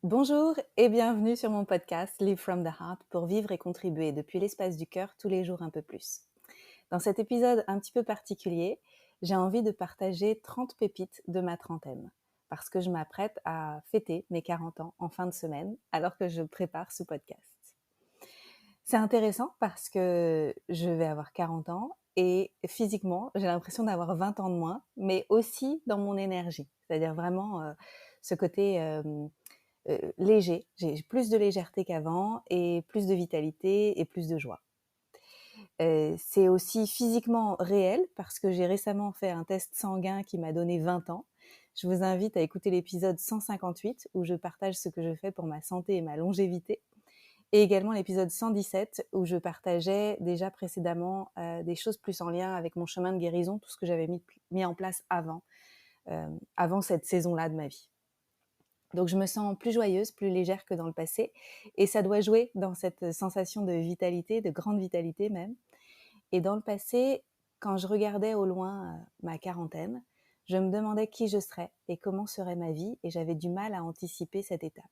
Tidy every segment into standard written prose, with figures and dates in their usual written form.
Bonjour et bienvenue sur mon podcast Live from the Heart pour vivre et contribuer depuis l'espace du cœur tous les jours un peu plus. Dans cet épisode un petit peu particulier, j'ai envie de partager 30 pépites de ma trentaine parce que je m'apprête à fêter mes 40 ans en fin de semaine alors que je prépare ce podcast. C'est intéressant parce que je vais avoir 40 ans et physiquement, j'ai l'impression d'avoir 20 ans de moins, mais aussi dans mon énergie. C'est-à-dire vraiment ce côté léger. J'ai plus de légèreté qu'avant et plus de vitalité et plus de joie. C'est aussi physiquement réel parce que j'ai récemment fait un test sanguin qui m'a donné 20 ans. Je vous invite à écouter l'épisode 158 où je partage ce que je fais pour ma santé et ma longévité. Et également l'épisode 117 où je partageais déjà précédemment des choses plus en lien avec mon chemin de guérison, tout ce que j'avais mis en place avant cette saison-là de ma vie. Donc je me sens plus joyeuse, plus légère que dans le passé. Et ça doit jouer dans cette sensation de vitalité, de grande vitalité même. Et dans le passé, quand je regardais au loin ma quarantaine, je me demandais qui je serais et comment serait ma vie. Et j'avais du mal à anticiper cette étape.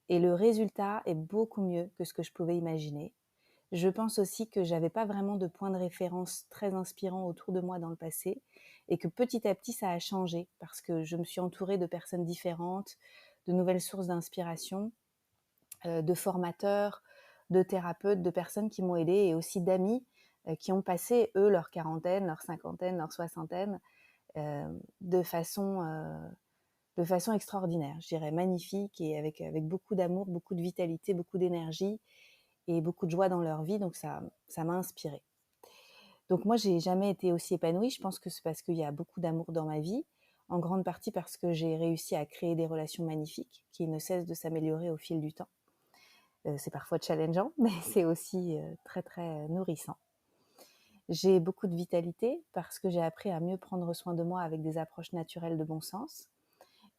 Et le résultat est beaucoup mieux que ce que je pouvais imaginer. Je pense aussi que j'avais pas vraiment de point de référence très inspirant autour de moi dans le passé et que petit à petit ça a changé parce que je me suis entourée de personnes différentes, de nouvelles sources d'inspiration, de formateurs, de thérapeutes, de personnes qui m'ont aidée et aussi d'amis qui ont passé eux leur quarantaine, leur cinquantaine, leur soixantaine euh, de façon de façon extraordinaire, je dirais magnifique et avec beaucoup d'amour, beaucoup de vitalité, beaucoup d'énergie et beaucoup de joie dans leur vie. Donc ça m'a inspirée. Donc moi, j'ai jamais été aussi épanouie. Je pense que c'est parce qu'il y a beaucoup d'amour dans ma vie, en grande partie parce que j'ai réussi à créer des relations magnifiques qui ne cessent de s'améliorer au fil du temps. C'est parfois challengeant, mais c'est aussi très très nourrissant. J'ai beaucoup de vitalité parce que j'ai appris à mieux prendre soin de moi avec des approches naturelles de bon sens.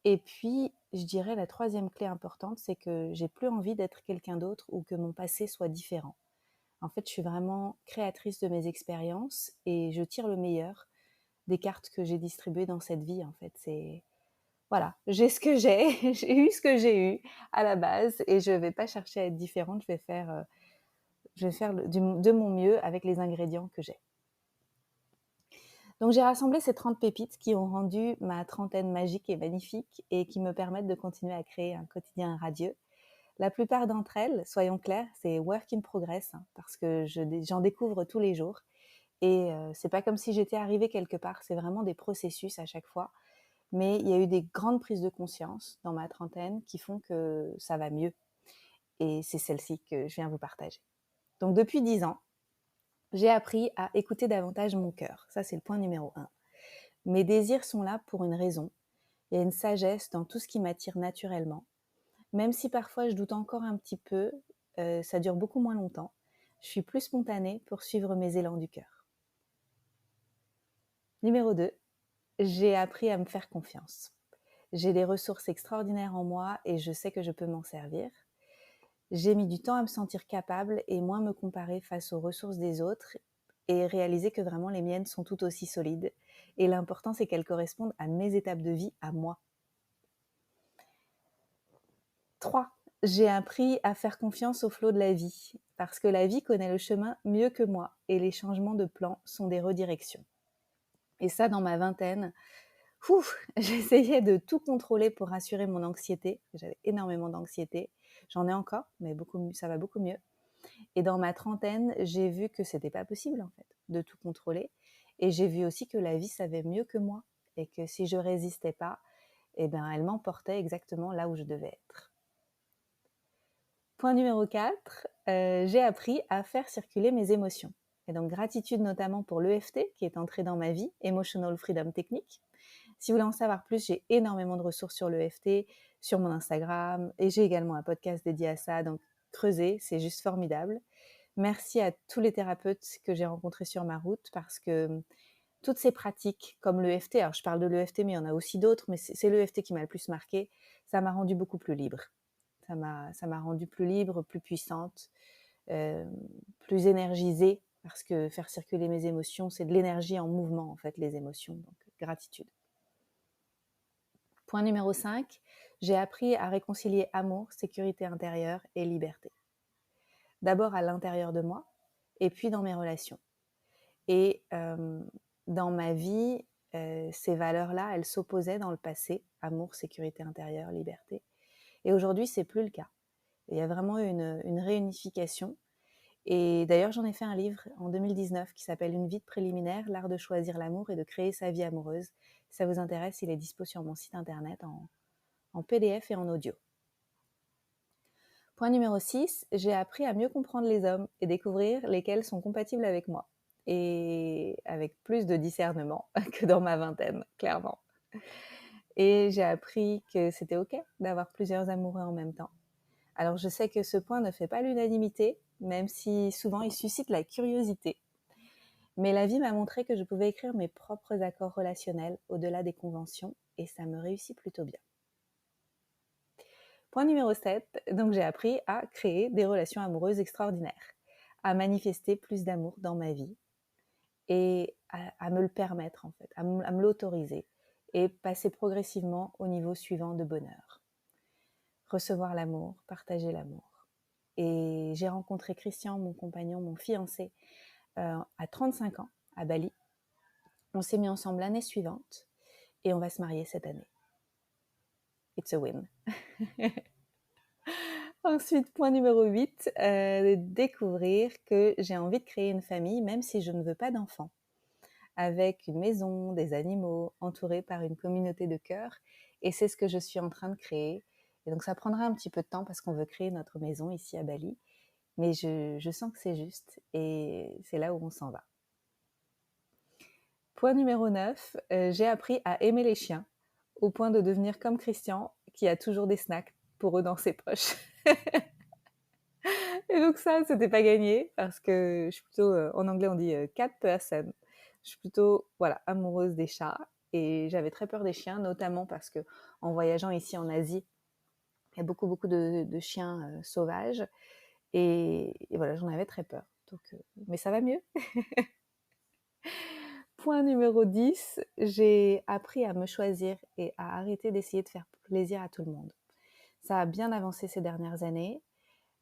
Et puis, je dirais la troisième clé importante, c'est que j'ai plus envie d'être quelqu'un d'autre ou que mon passé soit différent. En fait, je suis vraiment créatrice de mes expériences et je tire le meilleur des cartes que j'ai distribuées dans cette vie. En fait, c'est voilà, j'ai ce que j'ai, j'ai eu ce que j'ai eu à la base et je vais pas chercher à être différente. Je vais faire de mon mieux avec les ingrédients que j'ai. Donc j'ai rassemblé ces 30 pépites qui ont rendu ma trentaine magique et magnifique et qui me permettent de continuer à créer un quotidien radieux. La plupart d'entre elles, soyons clairs, c'est work in progress parce que j'en découvre tous les jours. Et c'est pas comme si j'étais arrivée quelque part, c'est vraiment des processus à chaque fois. Mais il y a eu des grandes prises de conscience dans ma trentaine qui font que ça va mieux. Et c'est celle-ci que je viens vous partager. Donc depuis 10 ans, j'ai appris à écouter davantage mon cœur. Ça, c'est le point numéro 1. Mes désirs sont là pour une raison. Il y a une sagesse dans tout ce qui m'attire naturellement. Même si parfois je doute encore un petit peu, ça dure beaucoup moins longtemps. Je suis plus spontanée pour suivre mes élans du cœur. Numéro 2, j'ai appris à me faire confiance. J'ai des ressources extraordinaires en moi et je sais que je peux m'en servir. J'ai mis du temps à me sentir capable et moins me comparer face aux ressources des autres et réaliser que vraiment les miennes sont tout aussi solides. Et l'important, c'est qu'elles correspondent à mes étapes de vie, à moi. 3. J'ai appris à faire confiance au flot de la vie parce que la vie connaît le chemin mieux que moi et les changements de plan sont des redirections. Et ça, dans ma vingtaine, j'essayais de tout contrôler pour rassurer mon anxiété. J'avais énormément d'anxiété. J'en ai encore, mais ça va beaucoup mieux. Et dans ma trentaine, j'ai vu que c'était pas possible, en fait, de tout contrôler. Et j'ai vu aussi que la vie savait mieux que moi. Et que si je résistais pas, eh ben, elle m'emportait exactement là où je devais être. Point numéro 4, j'ai appris à faire circuler mes émotions. Et donc, gratitude notamment pour l'EFT qui est entré dans ma vie, Emotional Freedom Technique. Si vous voulez en savoir plus, j'ai énormément de ressources sur l'EFT, sur mon Instagram, et j'ai également un podcast dédié à ça, donc creusez, c'est juste formidable. Merci à tous les thérapeutes que j'ai rencontrés sur ma route, parce que toutes ces pratiques, comme l'EFT, alors je parle de l'EFT, mais il y en a aussi d'autres, mais c'est l'EFT qui m'a le plus marqué, ça m'a rendu beaucoup plus libre. Ça m'a rendue plus libre, plus puissante, euh, plus énergisée, parce que faire circuler mes émotions, c'est de l'énergie en mouvement, en fait, les émotions, donc gratitude. Point numéro 5, j'ai appris à réconcilier amour, sécurité intérieure et liberté. D'abord à l'intérieur de moi et puis dans mes relations. Et dans ma vie, ces valeurs-là, elles s'opposaient dans le passé, amour, sécurité intérieure, liberté. Et aujourd'hui, c'est plus le cas. Il y a vraiment une réunification. Et d'ailleurs, j'en ai fait un livre en 2019 qui s'appelle Une vie de préliminaire, l'art de choisir l'amour et de créer sa vie amoureuse. Si ça vous intéresse, il est dispo sur mon site internet en PDF et en audio. Point numéro 6, j'ai appris à mieux comprendre les hommes et découvrir lesquels sont compatibles avec moi. Et avec plus de discernement que dans ma vingtaine, clairement. Et j'ai appris que c'était OK d'avoir plusieurs amoureux en même temps. Alors je sais que ce point ne fait pas l'unanimité, même si souvent il suscite la curiosité. Mais la vie m'a montré que je pouvais écrire mes propres accords relationnels au-delà des conventions, et ça me réussit plutôt bien. Point numéro 7, donc j'ai appris à créer des relations amoureuses extraordinaires, à manifester plus d'amour dans ma vie et à me le permettre en fait, à me l'autoriser et passer progressivement au niveau suivant de bonheur. Recevoir l'amour, partager l'amour. Et j'ai rencontré Christian, mon compagnon, mon fiancé, à 35 ans, à Bali. On s'est mis ensemble l'année suivante et on va se marier cette année. It's a win. Ensuite, point numéro 8, découvrir que j'ai envie de créer une famille, même si je ne veux pas d'enfants, avec une maison, des animaux, entourée par une communauté de cœur. Et c'est ce que je suis en train de créer. Et donc, ça prendra un petit peu de temps parce qu'on veut créer notre maison ici à Bali. Mais je sens que c'est juste et c'est là où on s'en va. Point numéro 9, j'ai appris à aimer les chiens au point de devenir comme Christian qui a toujours des snacks pour eux dans ses poches. Et donc ça, c'était pas gagné parce que je suis plutôt, en anglais on dit cat person. Je suis plutôt amoureuse des chats et j'avais très peur des chiens, notamment parce que en voyageant ici en Asie, il y a beaucoup de chiens sauvages et voilà, j'en avais très peur. Donc, mais ça va mieux. Point numéro 10, j'ai appris à me choisir et à arrêter d'essayer de faire plaisir à tout le monde. Ça a bien avancé ces dernières années.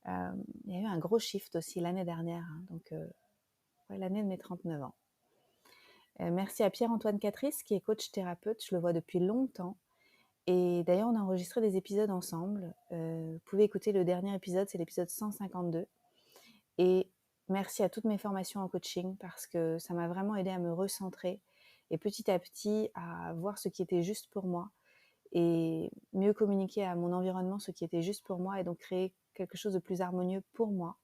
Il y a eu un gros shift aussi l'année dernière, donc l'année de mes 39 ans. Merci à Pierre-Antoine Catrice qui est coach thérapeute, je le vois depuis longtemps. Et d'ailleurs, on a enregistré des épisodes ensemble. Vous pouvez écouter le dernier épisode, c'est l'épisode 152. Et merci à toutes mes formations en coaching parce que ça m'a vraiment aidé à me recentrer et petit à petit à voir ce qui était juste pour moi et mieux communiquer à mon environnement ce qui était juste pour moi et donc créer quelque chose de plus harmonieux pour moi.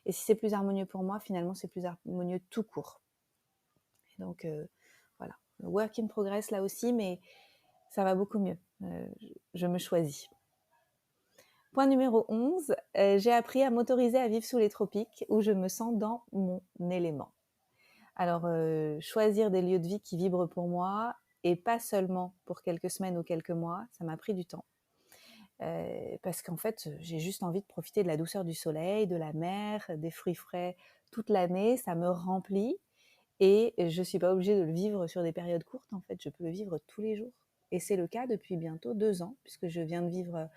Et si c'est plus harmonieux pour moi, finalement, c'est plus harmonieux tout court. Et donc, voilà. Work in progress là aussi, mais ça va beaucoup mieux. Je me choisis. Point numéro 11, j'ai appris à m'autoriser à vivre sous les tropiques où je me sens dans mon élément. Alors, choisir des lieux de vie qui vibrent pour moi et pas seulement pour quelques semaines ou quelques mois, ça m'a pris du temps. Parce qu'en fait, j'ai juste envie de profiter de la douceur du soleil, de la mer, des fruits frais toute l'année, ça me remplit et je suis pas obligée de le vivre sur des périodes courtes, en fait, je peux le vivre tous les jours. Et c'est le cas depuis bientôt 2 ans, puisque je viens de vivre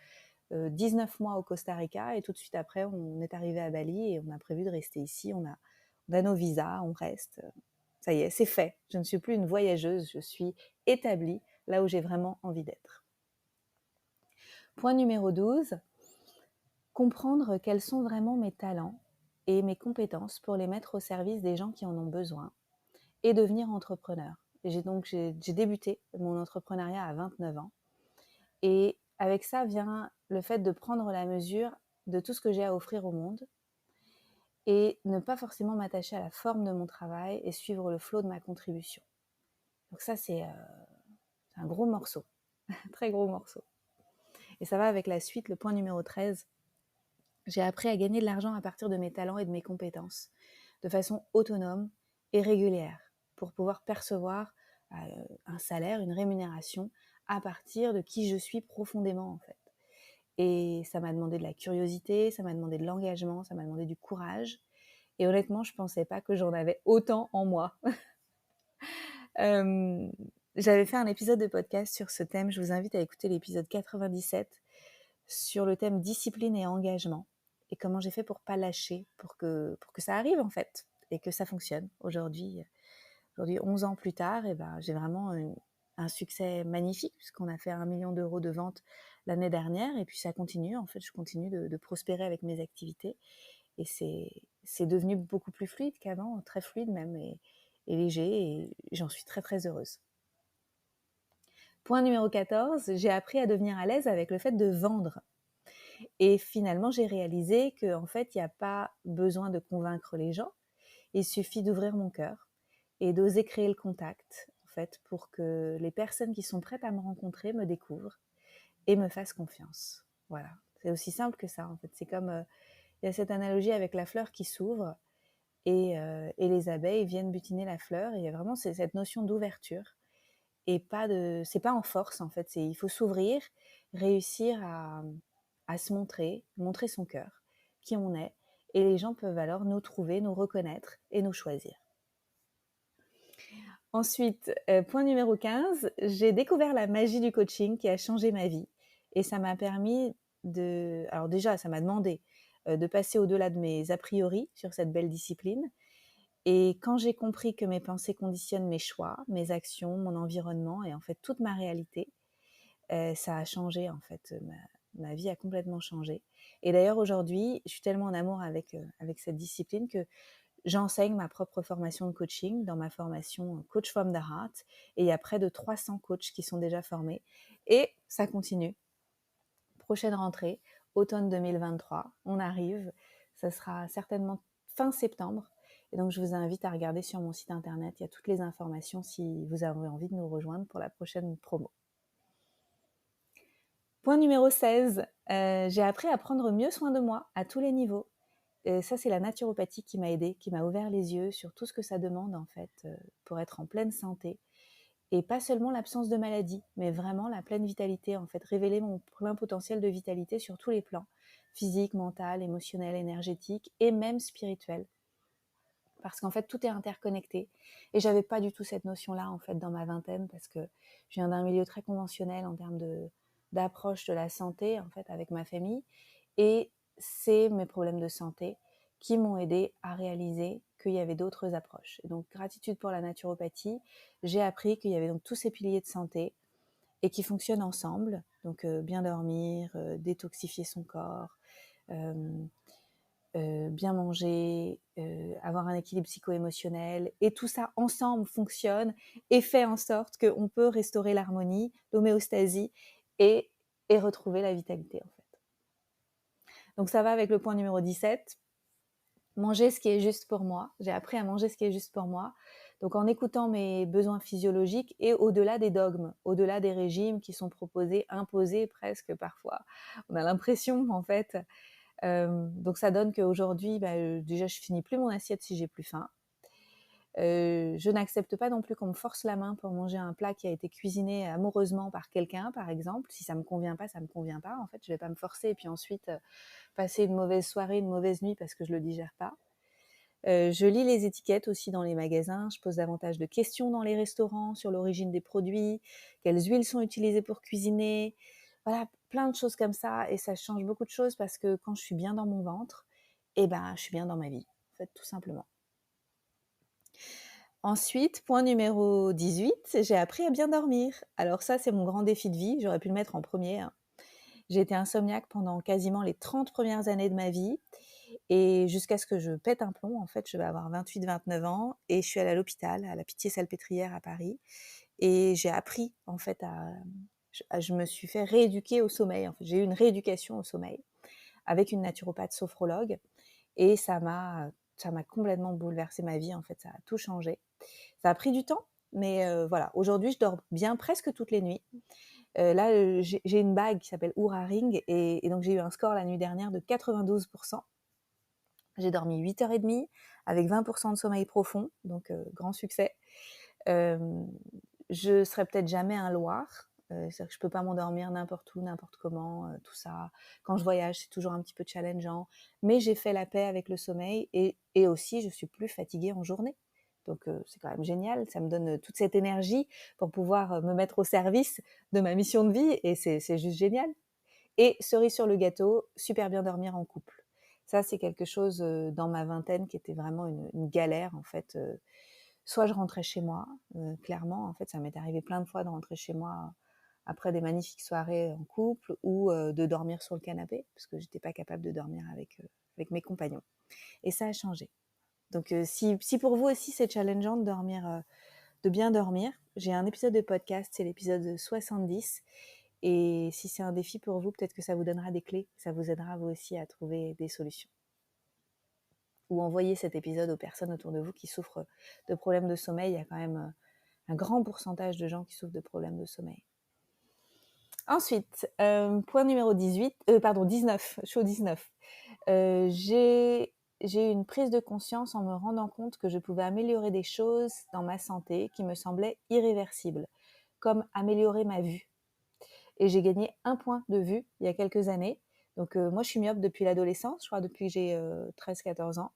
19 mois au Costa Rica et tout de suite après, on est arrivé à Bali et on a prévu de rester ici. On a nos visas, on reste. Ça y est, c'est fait. Je ne suis plus une voyageuse, je suis établie là où j'ai vraiment envie d'être. Point numéro 12, comprendre quels sont vraiment mes talents et mes compétences pour les mettre au service des gens qui en ont besoin et devenir entrepreneur. J'ai débuté mon entrepreneuriat à 29 ans et avec ça vient le fait de prendre la mesure de tout ce que j'ai à offrir au monde et ne pas forcément m'attacher à la forme de mon travail et suivre le flot de ma contribution. Donc ça, c'est un gros morceau, un très gros morceau. Et ça va avec la suite, le point numéro 13. J'ai appris à gagner de l'argent à partir de mes talents et de mes compétences, de façon autonome et régulière, pour pouvoir percevoir un salaire, une rémunération, à partir de qui je suis profondément en fait. Et ça m'a demandé de la curiosité, ça m'a demandé de l'engagement, ça m'a demandé du courage. Et honnêtement, je ne pensais pas que j'en avais autant en moi. J'avais fait un épisode de podcast sur ce thème. Je vous invite à écouter l'épisode 97 sur le thème discipline et engagement et comment j'ai fait pour pas lâcher, pour que ça arrive en fait et que ça fonctionne. Aujourd'hui, 11 ans plus tard, et ben, j'ai vraiment un succès magnifique puisqu'on a fait 1 million d'euros de ventes l'année dernière et puis ça continue. En fait, je continue de prospérer avec mes activités et c'est devenu beaucoup plus fluide qu'avant, très fluide même et léger et j'en suis très très heureuse. Point numéro 14, j'ai appris à devenir à l'aise avec le fait de vendre. Et finalement, j'ai réalisé qu'en fait, il n'y a pas besoin de convaincre les gens. Il suffit d'ouvrir mon cœur et d'oser créer le contact, en fait, pour que les personnes qui sont prêtes à me rencontrer me découvrent et me fassent confiance. Voilà. C'est aussi simple que ça, en fait. C'est comme, il y a cette analogie avec la fleur qui s'ouvre et les abeilles viennent butiner la fleur. Et il y a vraiment cette notion d'ouverture et c'est pas en force en fait, il faut s'ouvrir, réussir à se montrer son cœur, qui on est, et les gens peuvent alors nous trouver, nous reconnaître et nous choisir. Ensuite, point numéro 15, j'ai découvert la magie du coaching qui a changé ma vie et ça m'a permis alors déjà, ça m'a demandé de passer au-delà de mes a priori sur cette belle discipline. Et quand j'ai compris que mes pensées conditionnent mes choix, mes actions, mon environnement et en fait toute ma réalité, ça a changé en fait. Ma vie a complètement changé. Et d'ailleurs aujourd'hui, je suis tellement en amour avec cette discipline que j'enseigne ma propre formation de coaching dans ma formation Coach from the Heart. Et il y a près de 300 coachs qui sont déjà formés. Et ça continue. Prochaine rentrée, automne 2023, on arrive. Ça sera certainement fin septembre. Et donc, je vous invite à regarder sur mon site internet. Il y a toutes les informations si vous avez envie de nous rejoindre pour la prochaine promo. Point numéro 16, j'ai appris à prendre mieux soin de moi à tous les niveaux. Et ça, c'est la naturopathie qui m'a aidée, qui m'a ouvert les yeux sur tout ce que ça demande en fait pour être en pleine santé. Et pas seulement l'absence de maladie, mais vraiment la pleine vitalité, en fait, révéler mon plein potentiel de vitalité sur tous les plans, physique, mental, émotionnel, énergétique et même spirituel. Parce qu'en fait, tout est interconnecté. Et j'avais pas du tout cette notion-là, en fait, dans ma vingtaine, parce que je viens d'un milieu très conventionnel en termes d'approche de la santé, en fait, avec ma famille. Et c'est mes problèmes de santé qui m'ont aidé à réaliser qu'il y avait d'autres approches. Et donc, gratitude pour la naturopathie, j'ai appris qu'il y avait donc tous ces piliers de santé et qui fonctionnent ensemble. Donc, bien dormir, détoxifier son corps, euh, bien manger, avoir un équilibre psycho-émotionnel, et tout ça ensemble fonctionne et fait en sorte qu'on peut restaurer l'harmonie, l'homéostasie et, et retrouver la vitalité en fait. Donc ça va avec le point numéro 17, manger ce qui est juste pour moi. J'ai appris à manger ce qui est juste pour moi. Donc en écoutant mes besoins physiologiques et au-delà des dogmes, au-delà des régimes qui sont proposés, imposés presque parfois. On a l'impression en fait. Donc ça donne qu'aujourd'hui, déjà je finis plus mon assiette si j'ai plus faim. Je n'accepte pas non plus qu'on me force la main pour manger un plat qui a été cuisiné amoureusement par quelqu'un, par exemple. Si ça me convient pas, ça me convient pas. En fait, je vais pas me forcer et puis ensuite passer une mauvaise soirée, une mauvaise nuit parce que je le digère pas. Je lis les étiquettes aussi dans les magasins. Je pose davantage de questions dans les restaurants sur l'origine des produits, quelles huiles sont utilisées pour cuisiner. Voilà, plein de choses comme ça. Et ça change beaucoup de choses parce que quand je suis bien dans mon ventre, je suis bien dans ma vie, en fait, tout simplement. Ensuite, point numéro 18, j'ai appris à bien dormir. Alors ça, c'est mon grand défi de vie. J'aurais pu le mettre en premier. J'ai été insomniaque pendant quasiment les 30 premières années de ma vie. Et jusqu'à ce que je pète un plomb, en fait, je vais avoir 28-29 ans et je suis allée à l'hôpital, à la Pitié-Salpêtrière à Paris. Et j'ai appris, en fait, je me suis fait rééduquer au sommeil. En fait, j'ai eu une rééducation au sommeil avec une naturopathe sophrologue et ça m'a complètement bouleversé ma vie. En fait, ça a tout changé. Ça a pris du temps, mais voilà. Aujourd'hui, je dors bien presque toutes les nuits. Là, j'ai une bague qui s'appelle Oura Ring et donc j'ai eu un score la nuit dernière de 92%. J'ai dormi 8h30 avec 20% de sommeil profond, donc grand succès. Je serai peut-être jamais un loir, c'est-à-dire que je peux pas m'endormir n'importe où, n'importe comment, tout ça. Quand je voyage, c'est toujours un petit peu challengeant, mais j'ai fait la paix avec le sommeil et aussi je suis plus fatiguée en journée. Donc, c'est quand même génial. Ça me donne toute cette énergie pour pouvoir me mettre au service de ma mission de vie et c'est juste génial. Et cerise sur le gâteau, super bien dormir en couple. Ça, c'est quelque chose dans ma vingtaine qui était vraiment une galère en fait. Soit je rentrais chez moi, clairement, en fait, ça m'est arrivé plein de fois de rentrer chez moi après des magnifiques soirées en couple ou de dormir sur le canapé parce que j'étais pas capable de dormir avec mes compagnons. Et ça a changé. Donc, si pour vous aussi c'est challengeant de dormir, de bien dormir, j'ai un épisode de podcast, c'est l'épisode 70. Et si c'est un défi pour vous, peut-être que ça vous donnera des clés, ça vous aidera vous aussi à trouver des solutions. Ou envoyez cet épisode aux personnes autour de vous qui souffrent de problèmes de sommeil. Il y a quand même un grand pourcentage de gens qui souffrent de problèmes de sommeil. Ensuite, point numéro 19, je suis au 19. J'ai eu une prise de conscience en me rendant compte que je pouvais améliorer des choses dans ma santé qui me semblaient irréversibles, comme améliorer ma vue. Et j'ai gagné 1 point de vue il y a quelques années. Donc, moi, je suis myope depuis l'adolescence, je crois depuis que j'ai 13-14 ans.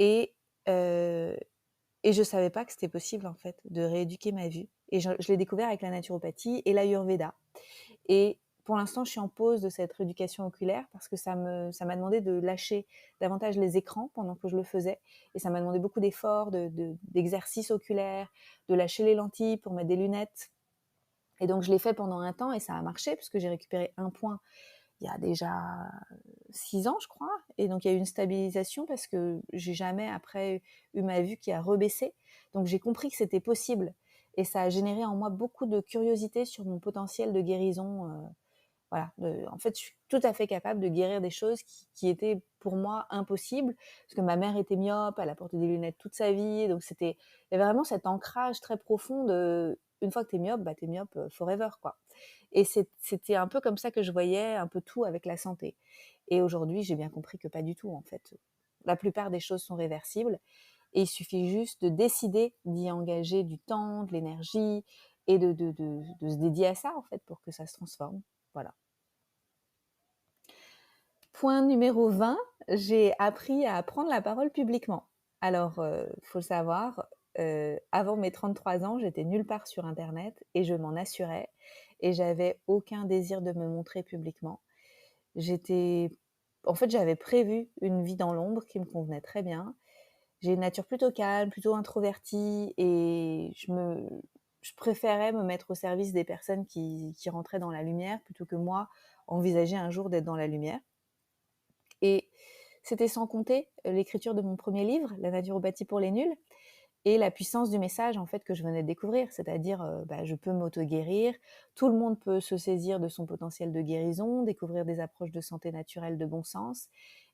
Et, et je ne savais pas que c'était possible, en fait, de rééduquer ma vue. Et je l'ai découvert avec la naturopathie et l'ayurveda. Et pour l'instant, je suis en pause de cette rééducation oculaire parce que ça m'a demandé de lâcher davantage les écrans pendant que je le faisais. Et ça m'a demandé beaucoup d'efforts, d'exercices oculaires, de lâcher les lentilles pour mettre des lunettes. Et donc, je l'ai fait pendant un temps et ça a marché puisque j'ai récupéré 1 point il y a déjà 6 ans, je crois. Et donc, il y a eu une stabilisation parce que j'ai jamais après eu ma vue qui a rebaissé. Donc, j'ai compris que c'était possible. Et ça a généré en moi beaucoup de curiosité sur mon potentiel de guérison. Voilà. En fait, je suis tout à fait capable de guérir des choses qui étaient pour moi impossibles. Parce que ma mère était myope, elle a porté des lunettes toute sa vie. Donc, il y avait vraiment cet ancrage très profond de une fois que t'es myope, bah t'es myope forever, quoi. Et c'était un peu comme ça que je voyais un peu tout avec la santé. Et aujourd'hui, j'ai bien compris que pas du tout, en fait. La plupart des choses sont réversibles et il suffit juste de décider d'y engager du temps, de l'énergie et de se dédier à ça, en fait, pour que ça se transforme. Voilà. Point numéro 20, j'ai appris à prendre la parole publiquement. Alors, faut le savoir, avant mes 33 ans, j'étais nulle part sur internet et je m'en assurais et j'avais aucun désir de me montrer publiquement. En fait, j'avais prévu une vie dans l'ombre qui me convenait très bien. J'ai une nature plutôt calme, plutôt introvertie et je préférais me mettre au service des personnes qui rentraient dans la lumière plutôt que moi envisager un jour d'être dans la lumière. Et c'était sans compter l'écriture de mon premier livre, La naturopathie pour les nuls, et la puissance du message en fait que je venais de découvrir, c'est-à-dire je peux m'auto-guérir, tout le monde peut se saisir de son potentiel de guérison, découvrir des approches de santé naturelle de bon sens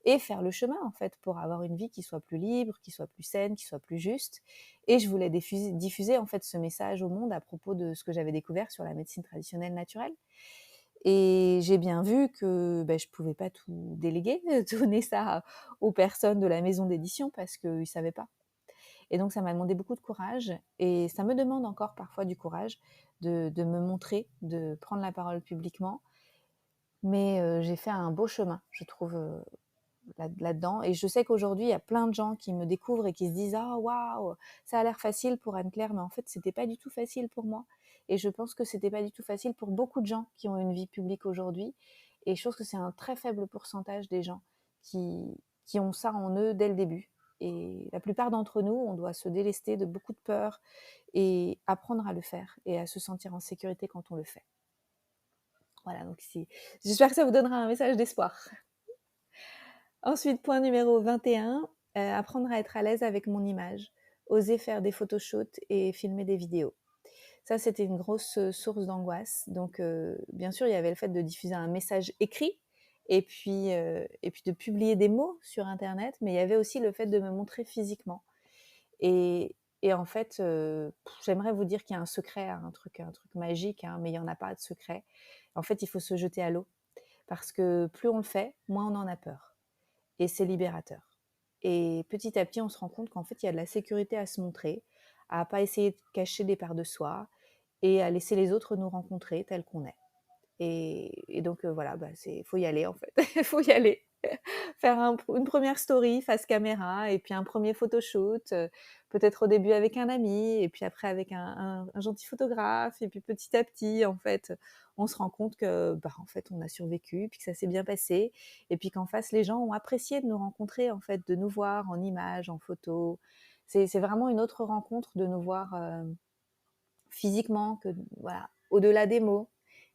et faire le chemin en fait pour avoir une vie qui soit plus libre, qui soit plus saine, qui soit plus juste. Et je voulais diffuser en fait ce message au monde à propos de ce que j'avais découvert sur la médecine traditionnelle naturelle. Et j'ai bien vu que je ne pouvais pas tout déléguer, donner ça aux personnes de la maison d'édition parce qu'ils ne savaient pas. Et donc, ça m'a demandé beaucoup de courage et ça me demande encore parfois du courage de me montrer, de prendre la parole publiquement. Mais j'ai fait un beau chemin, je trouve, là-dedans. Et je sais qu'aujourd'hui, il y a plein de gens qui me découvrent et qui se disent « Ah, waouh, ça a l'air facile pour Anne-Claire », mais en fait, c'était pas du tout facile pour moi. Et je pense que c'était pas du tout facile pour beaucoup de gens qui ont une vie publique aujourd'hui. Et je pense que c'est un très faible pourcentage des gens qui ont ça en eux dès le début. Et la plupart d'entre nous, on doit se délester de beaucoup de peur et apprendre à le faire et à se sentir en sécurité quand on le fait. Voilà, donc j'espère que ça vous donnera un message d'espoir. Ensuite, point numéro 21, apprendre à être à l'aise avec mon image, oser faire des photoshoots et filmer des vidéos. Ça, c'était une grosse source d'angoisse. Donc, bien sûr, il y avait le fait de diffuser un message écrit et puis de publier des mots sur Internet, mais il y avait aussi le fait de me montrer physiquement. Et en fait, j'aimerais vous dire qu'il y a un secret, un truc magique, hein, mais il n'y en a pas de secret. En fait, il faut se jeter à l'eau parce que plus on le fait, moins on en a peur. Et c'est libérateur. Et petit à petit, on se rend compte qu'en fait, il y a de la sécurité à se montrer, à pas essayer de cacher des parts de soi et à laisser les autres nous rencontrer tel qu'on est. Et donc, voilà, faut y aller en fait. Il faut y aller. faire une première story face caméra et puis un premier photoshoot, peut-être au début avec un ami et puis après avec un gentil photographe et puis petit à petit, en fait, on se rend compte que, bah, en fait, on a survécu, puis que ça s'est bien passé et puis qu'en face, les gens ont apprécié de nous rencontrer, en fait, de nous voir en images, en photos. C'est vraiment une autre rencontre de nous voir, physiquement que voilà, au-delà des mots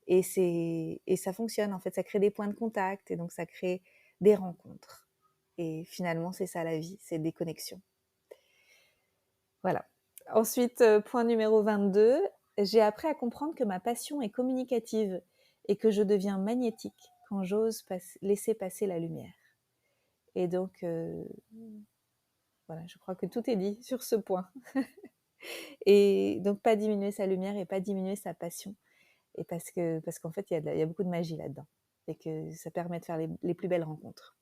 et ça fonctionne, en fait, ça crée des points de contact et donc ça crée des rencontres et finalement, c'est ça la vie, c'est des connexions. Voilà. Ensuite, point numéro 22, j'ai appris à comprendre que ma passion est communicative et que je deviens magnétique quand j'ose laisser passer la lumière. Et donc, voilà, je crois que tout est dit sur ce point. Et donc, pas diminuer sa lumière et pas diminuer sa passion. Et parce qu'en fait, il y a beaucoup de magie là-dedans. Et que ça permet de faire les plus belles rencontres.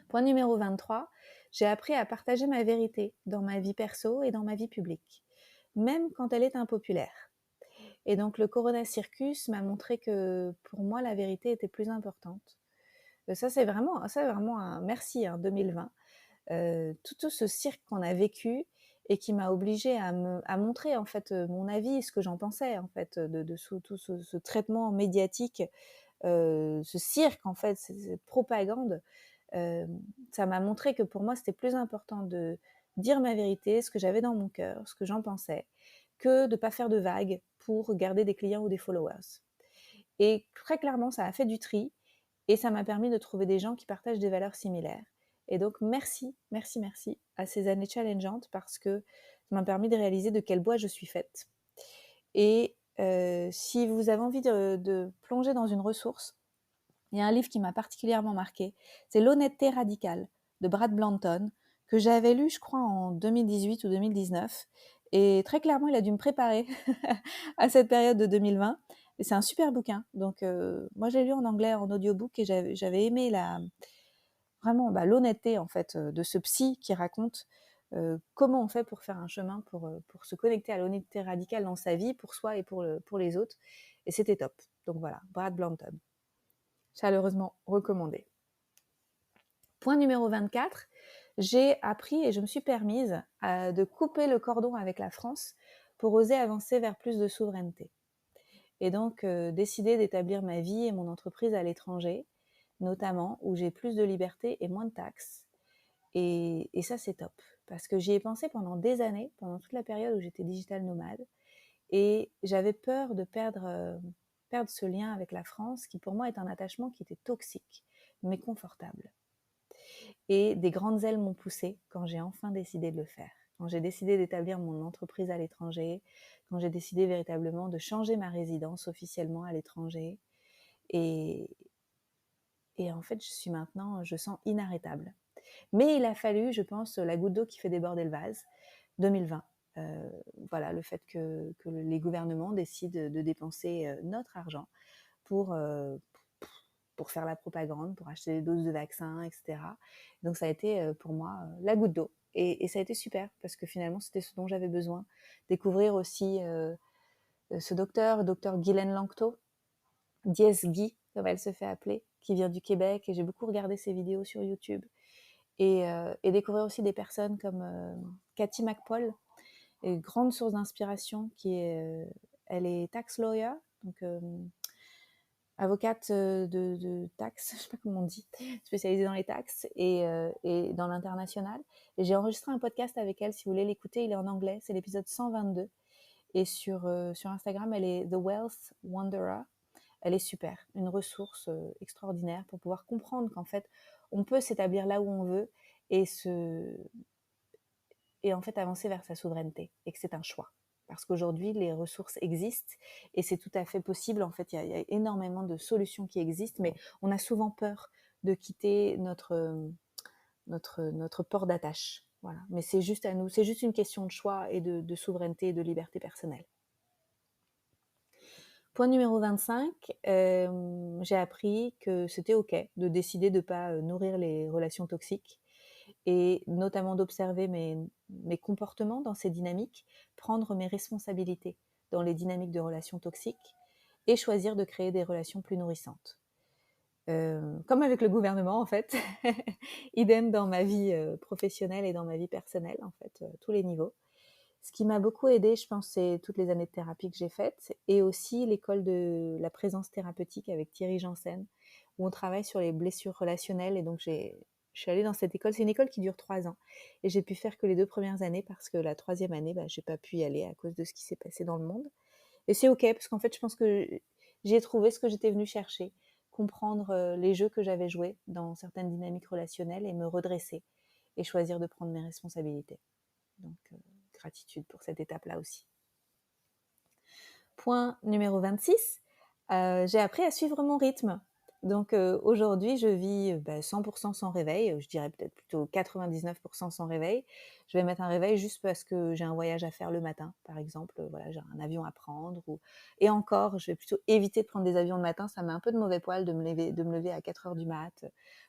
Point numéro 23, j'ai appris à partager ma vérité dans ma vie perso et dans ma vie publique, même quand elle est impopulaire. Et donc le Corona Circus m'a montré que pour moi, la vérité était plus importante. Ça, c'est vraiment un merci, 2020. Tout ce cirque qu'on a vécu et qui m'a obligée à montrer en fait mon avis, ce que j'en pensais en fait de tout ce traitement médiatique, ce cirque en fait, cette propagande. Ça m'a montré que pour moi, c'était plus important de dire ma vérité, ce que j'avais dans mon cœur, ce que j'en pensais, que de ne pas faire de vagues pour garder des clients ou des followers. Et très clairement, ça a fait du tri et ça m'a permis de trouver des gens qui partagent des valeurs similaires. Et donc, merci, merci, merci à ces années challengeantes parce que ça m'a permis de réaliser de quel bois je suis faite. Et si vous avez envie de plonger dans une ressource, il y a un livre qui m'a particulièrement marqué, c'est L'honnêteté radicale de Brad Blanton, que j'avais lu, je crois, en 2018 ou 2019. Et très clairement, il a dû me préparer à cette période de 2020. Et c'est un super bouquin. Donc, moi, j'ai lu en anglais, en audiobook, et j'avais aimé vraiment l'honnêteté, en fait, de ce psy qui raconte comment on fait pour faire un chemin, pour se connecter à l'honnêteté radicale dans sa vie, pour soi et pour les autres. Et c'était top. Donc voilà, Brad Blanton. Chaleureusement recommandé. Point numéro 24, j'ai appris et je me suis permise de couper le cordon avec la France pour oser avancer vers plus de souveraineté. Et donc, décider d'établir ma vie et mon entreprise à l'étranger, notamment où j'ai plus de liberté et moins de taxes. Et ça, c'est top. Parce que j'y ai pensé pendant des années, pendant toute la période où j'étais digital nomade. Et j'avais peur de perdre ce lien avec la France, qui pour moi est un attachement qui était toxique, mais confortable. Et des grandes ailes m'ont poussée quand j'ai enfin décidé de le faire. Quand j'ai décidé d'établir mon entreprise à l'étranger, quand j'ai décidé véritablement de changer ma résidence officiellement à l'étranger. Et en fait, je sens inarrêtable. Mais il a fallu, je pense, la goutte d'eau qui fait déborder le vase, 2020. Voilà, le fait que les gouvernements décident de dépenser notre argent pour, pour faire la propagande, pour acheter des doses de vaccins, etc. Donc ça a été pour moi la goutte d'eau. Et ça a été super parce que finalement c'était ce dont j'avais besoin. Découvrir aussi ce docteur Guylaine Lanctot, Diez Guy, comme elle se fait appeler, qui vient du Québec, et j'ai beaucoup regardé ses vidéos sur YouTube. Et découvrir aussi des personnes comme Cathy McPaul, une grande source d'inspiration elle est tax lawyer, donc avocate de taxes, je ne sais pas comment on dit, spécialisée dans les taxes et dans l'international. Et j'ai enregistré un podcast avec elle, si vous voulez l'écouter, il est en anglais, c'est l'épisode 122. Et sur Instagram, elle est The Wealth Wanderer. Elle est super, une ressource extraordinaire pour pouvoir comprendre qu'en fait, on peut s'établir là où on veut et en fait avancer vers sa souveraineté et que c'est un choix. Parce qu'aujourd'hui, les ressources existent et c'est tout à fait possible. En fait, il y a énormément de solutions qui existent, mais on a souvent peur de quitter notre port d'attache. Voilà. Mais c'est juste à nous, c'est juste une question de choix et de souveraineté et de liberté personnelle. Point numéro 25, j'ai appris que c'était OK de décider de ne pas nourrir les relations toxiques et notamment d'observer mes comportements dans ces dynamiques, prendre mes responsabilités dans les dynamiques de relations toxiques et choisir de créer des relations plus nourrissantes. comme avec le gouvernement en fait, idem dans ma vie professionnelle et dans ma vie personnelle en fait, tous les niveaux. Ce qui m'a beaucoup aidée, je pense, c'est toutes les années de thérapie que j'ai faites et aussi l'école de la présence thérapeutique avec Thierry Janssen, où on travaille sur les blessures relationnelles. Et donc, je suis allée dans cette école. C'est une école qui dure 3 ans. Et j'ai pu faire que les 2 premières années parce que la troisième année, j'ai pas pu y aller à cause de ce qui s'est passé dans le monde. Et c'est OK, parce qu'en fait, je pense que j'y ai trouvé ce que j'étais venue chercher, comprendre les jeux que j'avais joués dans certaines dynamiques relationnelles et me redresser et choisir de prendre mes responsabilités. Donc, gratitude pour cette étape-là aussi. Point numéro 26, j'ai appris à suivre mon rythme. Donc aujourd'hui, je vis 100% sans réveil, je dirais peut-être plutôt 99% sans réveil. Je vais mettre un réveil juste parce que j'ai un voyage à faire le matin, par exemple. Voilà, j'ai un avion à prendre. Et encore, je vais plutôt éviter de prendre des avions le matin. Ça met un peu de mauvais poil de me lever à 4 heures du mat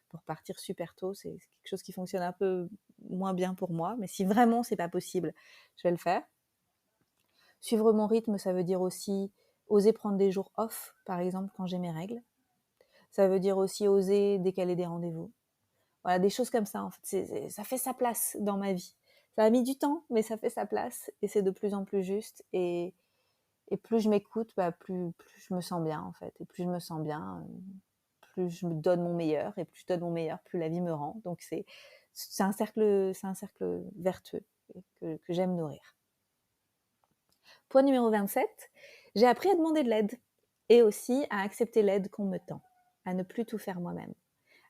pour partir super tôt. C'est quelque chose qui fonctionne un peu moins bien pour moi. Mais si vraiment c'est pas possible, je vais le faire. Suivre mon rythme, ça veut dire aussi oser prendre des jours off, par exemple quand j'ai mes règles. Ça veut dire aussi oser décaler des rendez-vous. Voilà, des choses comme ça. En fait, ça fait sa place dans ma vie. Ça a mis du temps, mais ça fait sa place et c'est de plus en plus juste. Et plus je m'écoute, plus je me sens bien en fait. Et plus je me sens bien, plus je me donne mon meilleur. Et plus je donne mon meilleur, plus la vie me rend. Donc c'est un cercle vertueux que j'aime nourrir. Point numéro 27, j'ai appris à demander de l'aide et aussi à accepter l'aide qu'on me tend, à ne plus tout faire moi-même,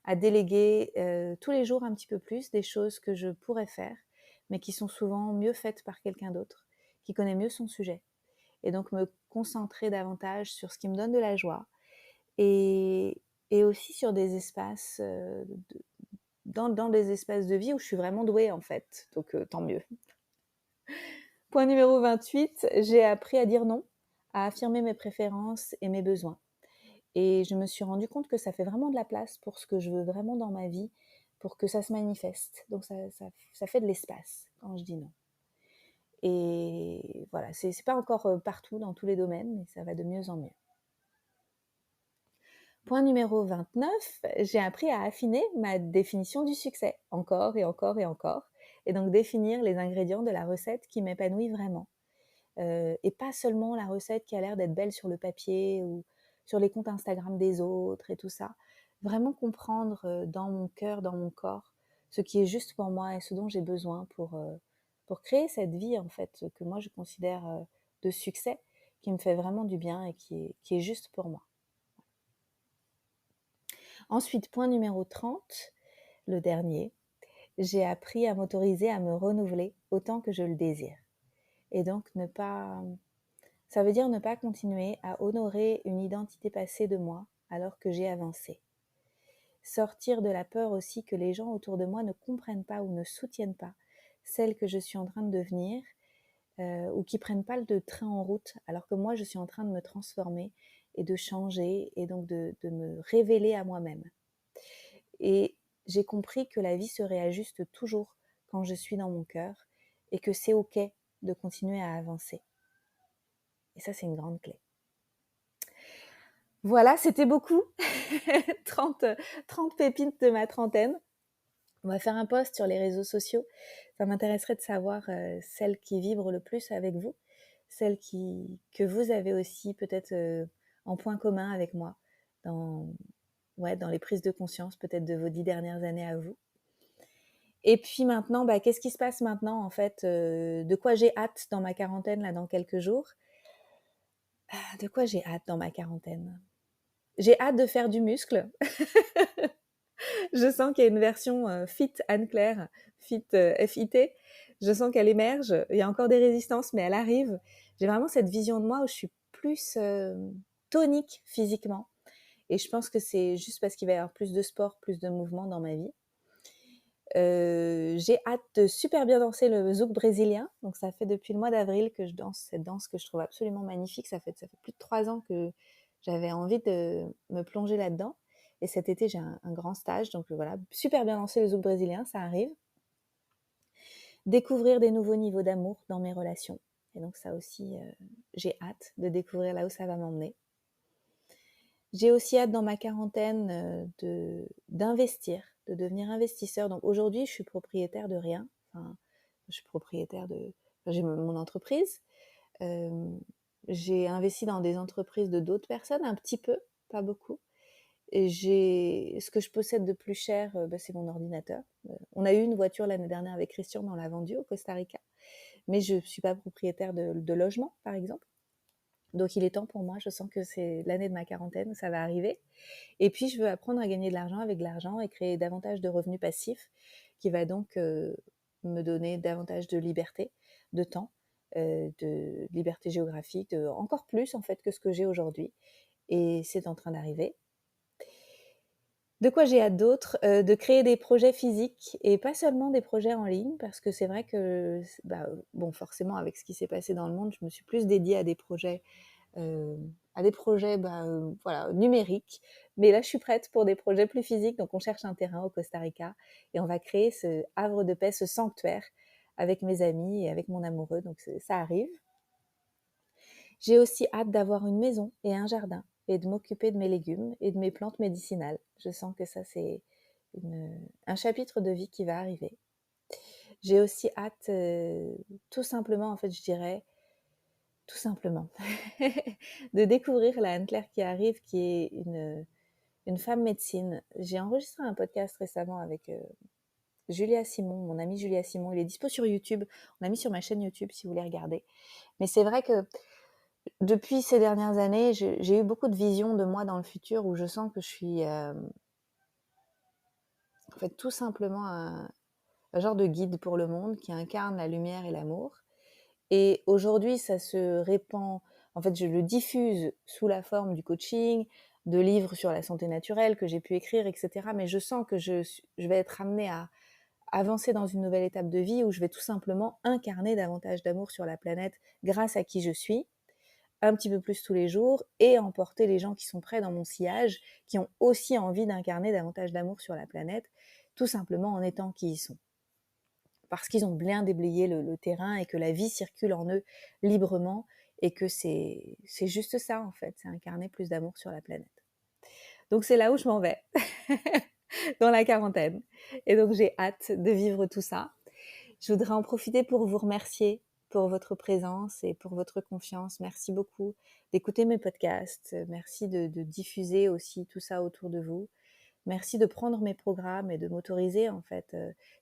à déléguer tous les jours un petit peu plus des choses que je pourrais faire, mais qui sont souvent mieux faites par quelqu'un d'autre, qui connaît mieux son sujet. Et donc me concentrer davantage sur ce qui me donne de la joie et aussi sur des espaces, dans des espaces de vie où je suis vraiment douée en fait. Donc tant mieux. Point numéro 28, j'ai appris à dire non, à affirmer mes préférences et mes besoins. Et je me suis rendu compte que ça fait vraiment de la place pour ce que je veux vraiment dans ma vie, pour que ça se manifeste. Donc ça fait de l'espace quand je dis non. Et voilà, c'est pas encore partout dans tous les domaines, mais ça va de mieux en mieux. Point numéro 29, j'ai appris à affiner ma définition du succès, encore et encore et encore, et donc définir les ingrédients de la recette qui m'épanouit vraiment. Et pas seulement la recette qui a l'air d'être belle sur le papier ou sur les comptes Instagram des autres et tout ça. Vraiment comprendre dans mon cœur, dans mon corps, ce qui est juste pour moi et ce dont j'ai besoin pour créer cette vie en fait que moi je considère de succès, qui me fait vraiment du bien et qui est juste pour moi. Ensuite, point numéro 30, le dernier, j'ai appris à m'autoriser à me renouveler autant que je le désire. Et donc ça veut dire ne pas continuer à honorer une identité passée de moi alors que j'ai avancé. Sortir de la peur aussi que les gens autour de moi ne comprennent pas ou ne soutiennent pas celle que je suis en train de devenir ou qui prennent pas le train en route alors que moi je suis en train de me transformer et de changer et donc de me révéler à moi-même. Et j'ai compris que la vie se réajuste toujours quand je suis dans mon cœur et que c'est OK de continuer à avancer. Et ça, c'est une grande clé. Voilà, c'était beaucoup. 30 pépites de ma trentaine. On va faire un post sur les réseaux sociaux. Ça m'intéresserait de savoir celles qui vibrent le plus avec vous, celles que vous avez aussi peut-être en point commun avec moi dans les prises de conscience peut-être de vos 10 dernières années à vous. Et puis maintenant, qu'est-ce qui se passe maintenant en fait de quoi j'ai hâte dans ma quarantaine là dans quelques jours. De quoi j'ai hâte dans ma quarantaine? J'ai hâte de faire du muscle. Je sens qu'il y a une version fit Anne-Claire, fit FIT. Je sens qu'elle émerge. Il y a encore des résistances, mais elle arrive. J'ai vraiment cette vision de moi où je suis plus tonique physiquement. Et je pense que c'est juste parce qu'il va y avoir plus de sport, plus de mouvement dans ma vie. J'ai hâte de super bien danser le zouk brésilien. Donc ça fait depuis le mois d'avril que je danse cette danse que je trouve absolument magnifique. Ça fait plus de 3 ans que j'avais envie de me plonger là-dedans. Et cet été, j'ai un grand stage. Donc voilà, super bien danser le zouk brésilien, ça arrive. Découvrir des nouveaux niveaux d'amour dans mes relations. Et donc ça aussi, j'ai hâte de découvrir là où ça va m'emmener. J'ai aussi hâte dans ma quarantaine d'investir, de devenir investisseur. Donc aujourd'hui, je suis propriétaire de rien. Enfin, je suis propriétaire de... enfin, j'ai mon entreprise. Euh, j'ai investi dans des entreprises de d'autres personnes, un petit peu, pas beaucoup. Et ce que je possède de plus cher, c'est mon ordinateur. On a eu une voiture l'année dernière avec Christian, mais on l'a vendue au Costa Rica. Mais je ne suis pas propriétaire de logement, par exemple. Donc il est temps pour moi, je sens que c'est l'année de ma quarantaine, ça va arriver. Et puis je veux apprendre à gagner de l'argent avec de l'argent et créer davantage de revenus passifs qui va donc me donner davantage de liberté, de temps, de liberté géographique, encore plus en fait que ce que j'ai aujourd'hui. Et c'est en train d'arriver. De quoi j'ai hâte d'autre? De créer des projets physiques et pas seulement des projets en ligne, parce que c'est vrai que, bon, forcément, avec ce qui s'est passé dans le monde, je me suis plus dédiée euh, à des projets voilà, numériques. Mais là, je suis prête pour des projets plus physiques. Donc, on cherche un terrain au Costa Rica et on va créer ce havre de paix, ce sanctuaire avec mes amis et avec mon amoureux. Donc, ça arrive. J'ai aussi hâte d'avoir une maison et un jardin et de m'occuper de mes légumes et de mes plantes médicinales. Je sens que ça, c'est un chapitre de vie qui va arriver. J'ai aussi hâte, tout simplement, en fait, je dirais, tout simplement, de découvrir la Anne-Claire qui arrive, qui est une femme médecine. J'ai enregistré un podcast récemment avec Julia Simon, mon amie Julia Simon. Il est dispo sur YouTube. On l'a mis sur ma chaîne YouTube si vous voulez regarder. Mais c'est vrai que depuis ces dernières années, j'ai eu beaucoup de visions de moi dans le futur où je sens que je suis en fait tout simplement un genre de guide pour le monde qui incarne la lumière et l'amour. Et aujourd'hui, ça se répand, en fait, je le diffuse sous la forme du coaching, de livres sur la santé naturelle que j'ai pu écrire, etc. Mais je sens que je vais être amenée à avancer dans une nouvelle étape de vie où je vais tout simplement incarner davantage d'amour sur la planète grâce à qui je suis, un petit peu plus tous les jours, et emporter les gens qui sont prêts dans mon sillage, qui ont aussi envie d'incarner davantage d'amour sur la planète, tout simplement en étant qui ils sont. Parce qu'ils ont bien déblayé le terrain et que la vie circule en eux librement et que c'est juste ça en fait, c'est incarner plus d'amour sur la planète. Donc c'est là où je m'en vais, dans la quarantaine. Et donc j'ai hâte de vivre tout ça. Je voudrais en profiter pour vous remercier pour votre présence et pour votre confiance. Merci beaucoup d'écouter mes podcasts. Merci de diffuser aussi tout ça autour de vous. Merci de prendre mes programmes et de m'autoriser, en fait.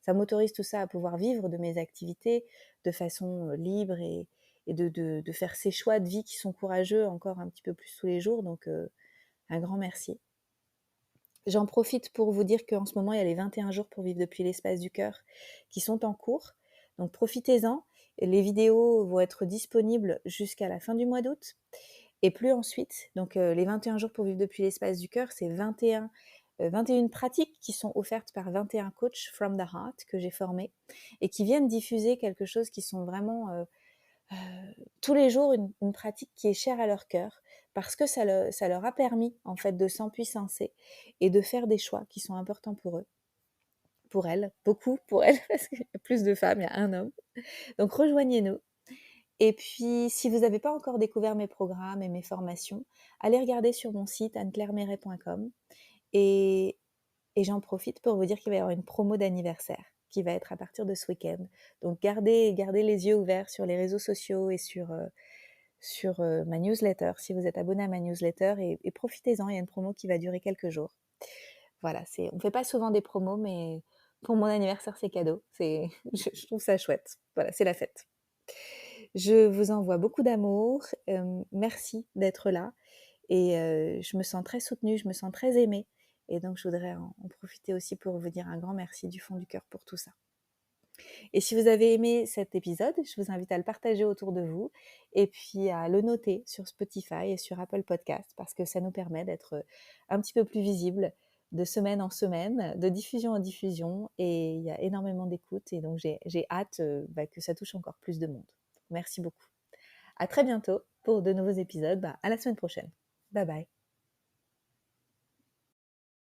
Ça m'autorise tout ça à pouvoir vivre de mes activités de façon libre et de faire ces choix de vie qui sont courageux encore un petit peu plus tous les jours. Donc, un grand merci. J'en profite pour vous dire qu'en ce moment, il y a les 21 jours pour vivre depuis l'espace du cœur qui sont en cours. Donc, profitez-en. Les vidéos vont être disponibles jusqu'à la fin du mois d'août. Et plus ensuite, donc les 21 jours pour vivre depuis l'espace du cœur, c'est 21 pratiques qui sont offertes par 21 coachs from the heart que j'ai formés et qui viennent diffuser quelque chose qui sont vraiment tous les jours une pratique qui est chère à leur cœur parce que ça leur a permis en fait de s'empuissancer et de faire des choix qui sont importants pour eux, pour elles, beaucoup pour elles parce qu'il y a plus de femmes, il y a un homme. Donc rejoignez-nous. Et puis, si vous n'avez pas encore découvert mes programmes et mes formations, allez regarder sur mon site anneclairemeret.com et, et j'en profite pour vous dire qu'il va y avoir une promo d'anniversaire qui va être à partir de ce week-end. Donc, gardez les yeux ouverts sur les réseaux sociaux et sur ma newsletter, si vous êtes abonné à ma newsletter, et profitez-en, il y a une promo qui va durer quelques jours. Voilà, on ne fait pas souvent des promos, mais pour mon anniversaire, c'est cadeau. Je trouve ça chouette. Voilà, c'est la fête. Je vous envoie beaucoup d'amour. Merci d'être là. Et je me sens très soutenue, je me sens très aimée. Et donc, je voudrais en profiter aussi pour vous dire un grand merci du fond du cœur pour tout ça. Et si vous avez aimé cet épisode, je vous invite à le partager autour de vous et puis à le noter sur Spotify et sur Apple Podcast parce que ça nous permet d'être un petit peu plus visible de semaine en semaine, de diffusion en diffusion. Et il y a énormément d'écoute et donc j'ai hâte que ça touche encore plus de monde. Merci beaucoup. À très bientôt pour de nouveaux épisodes. À la semaine prochaine. Bye bye.